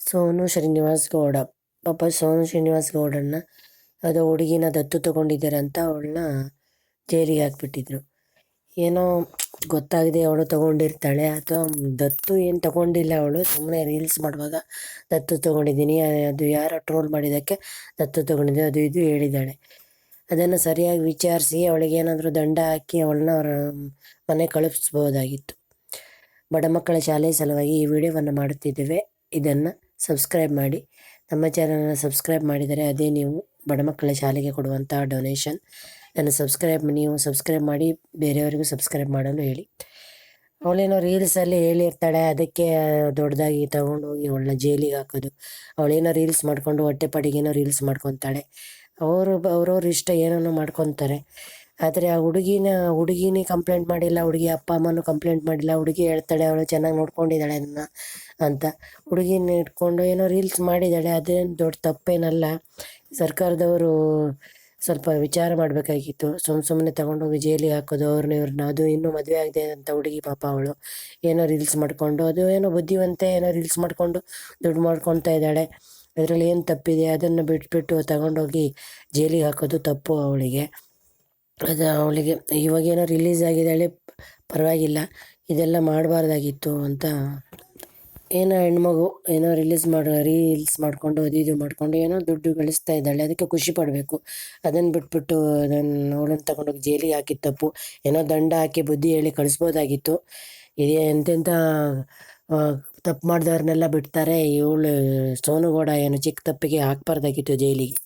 ಸೋನು ಶ್ರೀನಿವಾಸ್ ಗೌಡ. ಪಾಪ ಸೋನು ಶ್ರೀನಿವಾಸ್ ಗೌಡನ್ನ ಅದು ಹುಡುಗಿನ ದತ್ತು ತಗೊಂಡಿದ್ದಾರೆ ಅಂತ ಅವಳನ್ನ ಜೈಲಿಗೆ ಹಾಕ್ಬಿಟ್ಟಿದ್ರು. ಏನೋ ಗೊತ್ತಾಗದೆ ಅವಳು ತಗೊಂಡಿರ್ತಾಳೆ, ಅಥವಾ ದತ್ತು ಏನು ತಗೊಂಡಿಲ್ಲ, ಅವಳು ಸುಮ್ಮನೆ ರೀಲ್ಸ್ ಮಾಡುವಾಗ ದತ್ತು ತಗೊಂಡಿದ್ದೀನಿ, ಅದು ಯಾರೋ ಟ್ರೋಲ್ ಮಾಡಿದ್ದಕ್ಕೆ ದತ್ತು ತಗೊಂಡಿದ್ದೆ ಅದು ಇದು ಹೇಳಿದ್ದಾಳೆ. ಅದನ್ನು ಸರಿಯಾಗಿ ವಿಚಾರಿಸಿ ಅವಳಿಗೆ ಏನಾದರೂ ದಂಡ ಹಾಕಿ ಅವಳನ್ನ ಅವರ ಮನೆ ಕಳಿಸ್ಬೋದಾಗಿತ್ತು. ಬಡ ಮಕ್ಕಳ ಶಾಲೆ ಸಲುವಾಗಿ ಈ ವಿಡಿಯೋವನ್ನು ಮಾಡುತ್ತಿದ್ದೇವೆ. ಇದನ್ನು ಸಬ್ಸ್ಕ್ರೈಬ್ ಮಾಡಿ. ನಮ್ಮ ಚಾನಲನ್ನು ಸಬ್ಸ್ಕ್ರೈಬ್ ಮಾಡಿದರೆ ಅದೇ ನೀವು ಬಡ ಮಕ್ಕಳ ಶಾಲೆಗೆ ಕೊಡುವಂಥ ಡೊನೇಷನ್. ನೀವು ಸಬ್ಸ್ಕ್ರೈಬ್ ಮಾಡಿ, ಬೇರೆಯವರಿಗೂ ಸಬ್ಸ್ಕ್ರೈಬ್ ಮಾಡಲು ಹೇಳಿ. ಅವಳೇನೋ ರೀಲ್ಸಲ್ಲಿ ಹೇಳಿರ್ತಾಳೆ, ಅದಕ್ಕೆ ದೊಡ್ಡದಾಗಿ ತಗೊಂಡೋಗಿ ಅವಳನ್ನ ಜೈಲಿಗೆ ಹಾಕೋದು. ಅವಳೇನೋ ರೀಲ್ಸ್ ಮಾಡಿಕೊಂಡು ಹೊಟ್ಟೆಪಾಡಿಗೇನೋ ರೀಲ್ಸ್ ಮಾಡ್ಕೊತಾಳೆ. ಅವ್ರವ್ರ ಇಷ್ಟ ಏನೇನೋ ಮಾಡ್ಕೊತಾರೆ. ಆದರೆ ಆ ಹುಡುಗಿನೇ ಕಂಪ್ಲೇಂಟ್ ಮಾಡಿಲ್ಲ, ಹುಡುಗಿ ಅಪ್ಪ ಅಮ್ಮನೂ ಕಂಪ್ಲೇಂಟ್ ಮಾಡಿಲ್ಲ. ಹುಡುಗಿ ಹೇಳ್ತಾಳೆ ಅವಳು ಚೆನ್ನಾಗಿ ನೋಡ್ಕೊಂಡಿದ್ದಾಳೆ ಅದನ್ನು ಅಂತ. ಹುಡುಗಿನ ಇಟ್ಕೊಂಡು ಏನೋ ರೀಲ್ಸ್ ಮಾಡಿದ್ದಾಳೆ, ಅದೇನು ದೊಡ್ಡ ತಪ್ಪೇನಲ್ಲ. ಸರ್ಕಾರದವರು ಸ್ವಲ್ಪ ವಿಚಾರ ಮಾಡಬೇಕಾಗಿತ್ತು. ಸುಮ್ಮನೆ ತಗೊಂಡೋಗಿ ಜೈಲಿಗೆ ಹಾಕೋದು ಇವ್ರನ್ನ. ಅದು ಇನ್ನೂ ಮದುವೆ ಆಗಿದೆ ಅಂತ ಹುಡುಗಿ, ಪಾಪ ಅವಳು ಏನೋ ರೀಲ್ಸ್ ಮಾಡಿಕೊಂಡು, ಅದು ಏನೋ ಬುದ್ಧಿವಂತೆ, ಏನೋ ರೀಲ್ಸ್ ಮಾಡಿಕೊಂಡು ದುಡ್ಡು ಮಾಡ್ಕೊತಾ ಇದ್ದಾಳೆ. ಅದರಲ್ಲಿ ಏನು ತಪ್ಪಿದೆ? ಅದನ್ನು ಬಿಟ್ಬಿಟ್ಟು ತಗೊಂಡೋಗಿ ಜೈಲಿಗೆ ಹಾಕೋದು ತಪ್ಪು ಅವಳಿಗೆ. ಅದು ಅವಳಿಗೆ ಇವಾಗೇನೋ ರಿಲೀಸ್ ಆಗಿದ್ದಾಳೆ, ಪರವಾಗಿಲ್ಲ. ಇದೆಲ್ಲ ಮಾಡಬಾರ್ದಾಗಿತ್ತು ಅಂತ. ಏನೋ ಹೆಣ್ಮಗು ಏನೋ ರೀಲ್ಸ್ ಮಾಡಿಕೊಂಡು ಅದು ಇದು ಮಾಡಿಕೊಂಡು ಏನೋ ದುಡ್ಡು ಗಳಿಸ್ತಾ ಇದ್ದಾಳೆ, ಅದಕ್ಕೆ ಖುಷಿ ಪಡಬೇಕು. ಅದನ್ನು ಬಿಟ್ಬಿಟ್ಟು ಅವಳನ್ನು ತಗೊಂಡೋಗಿ ಜೈಲಿಗೆ ಹಾಕಿದ ತಪ್ಪು. ಏನೋ ದಂಡ ಹಾಕಿ ಬುದ್ಧಿ ಹೇಳಿ ಕಳಿಸ್ಬೋದಾಗಿತ್ತು. ಇದೇ ಎಂತೆಂಥ ತಪ್ಪು ಮಾಡಿದವ್ರನ್ನೆಲ್ಲ ಬಿಡ್ತಾರೆ. ಇವಳು ಸೋನು ಗೌಡ ಏನು ಚಿಕ್ಕ ತಪ್ಪಿಗೆ ಹಾಕ್ಬಾರ್ದಾಗಿತ್ತು ಜೈಲಿಗೆ.